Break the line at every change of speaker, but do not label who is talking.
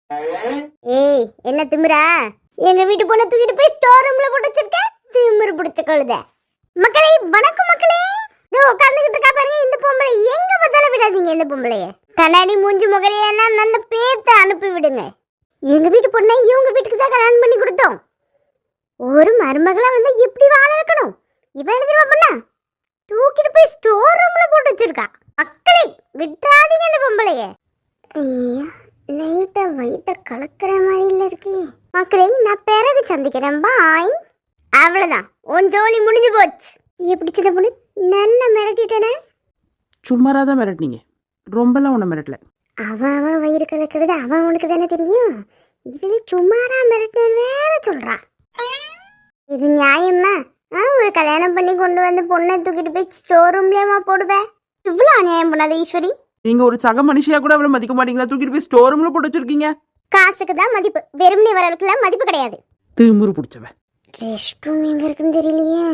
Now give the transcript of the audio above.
ஏய் என்ன திமிரா? எங்க வீட்டு பொண்ணை தூக்கிட்டு போய் ஸ்டோர் ரூம்ல போட்டு வச்சிருக்க. திமிரு பிடிச்ச கழுத. மக்களே வணக்கம் மக்களே. இதோ உட்கார்ந்துகிட்டு இருக்கா பாருங்க இந்த பொம்பளை. எங்க பார்த்தாலும் விடாதீங்க இந்த பொம்பளைய. கண்ணாடி மூஞ்சி முகரையெல்லாம் நல்ல பேத்த அனுப்பி விடுங்க. எங்க வீட்டு பொண்ணை இவங்க வீட்டுக்கு தான் கல்யாணம் பண்ணி கொடுத்தோம். ஒரு மருமகளா வந்து எப்படி வாழ வைக்கணும்? இவன் என்ன தெரியுமா பண்ணா? தூக்கிட்டு போய் ஸ்டோர் ரூம்ல போட்டு வச்சிருக்கா. மக்களே விட்டுறாதீங்க இந்த பொம்பளைய. ஐயா லைட்டா வயிற்ற கலக்கிற மாதிரில இருக்கு. மக்களே நான் பிறகு சந்திக்கிறேன். பாய். அவ்வளவுதான், உன் ஜோலி முடிஞ்சு போச்சு. எப்படி சின்ன பொண்ணு நல்லா மிரட்டிட்டேனே?
சும்மாராதான் மிரட்டினீங்க, ரொம்பலாம் உன்னை மிரட்டல.
அவன் வயிறு கலக்கிறது அவன் உனக்கு தானே தெரியும். இதுல சும்மாரா மிரட்டினேன்னு வேற சொல்றா. இது நியாயமா? ஒரு கல்யாணம் பண்ணி கொண்டு வந்து பொண்ணை தூக்கிட்டு போய் ஸ்டோர் ரூம்லயமா போடுவேன்? இவ்வளவு அநியாயம் பண்ணாத ஈஸ்வரி.
நீங்க ஒரு சக மனுஷியா கூட அவ்வளவு மதிக்க மாட்டீங்களா? தூக்கிட்டு போய் ஸ்டோர் ரூம்ல போட்டு வச்சிருக்கீங்க.
காசுக்கு தான் மதிப்பு, வெறுமனே வரவுக்குலாம் மதிப்பு கிடையாது.
திமிரு பிடிச்சவ.
ரெஸ்ட் ரூம் எங்க இருக்குன்னு தெரியலையே.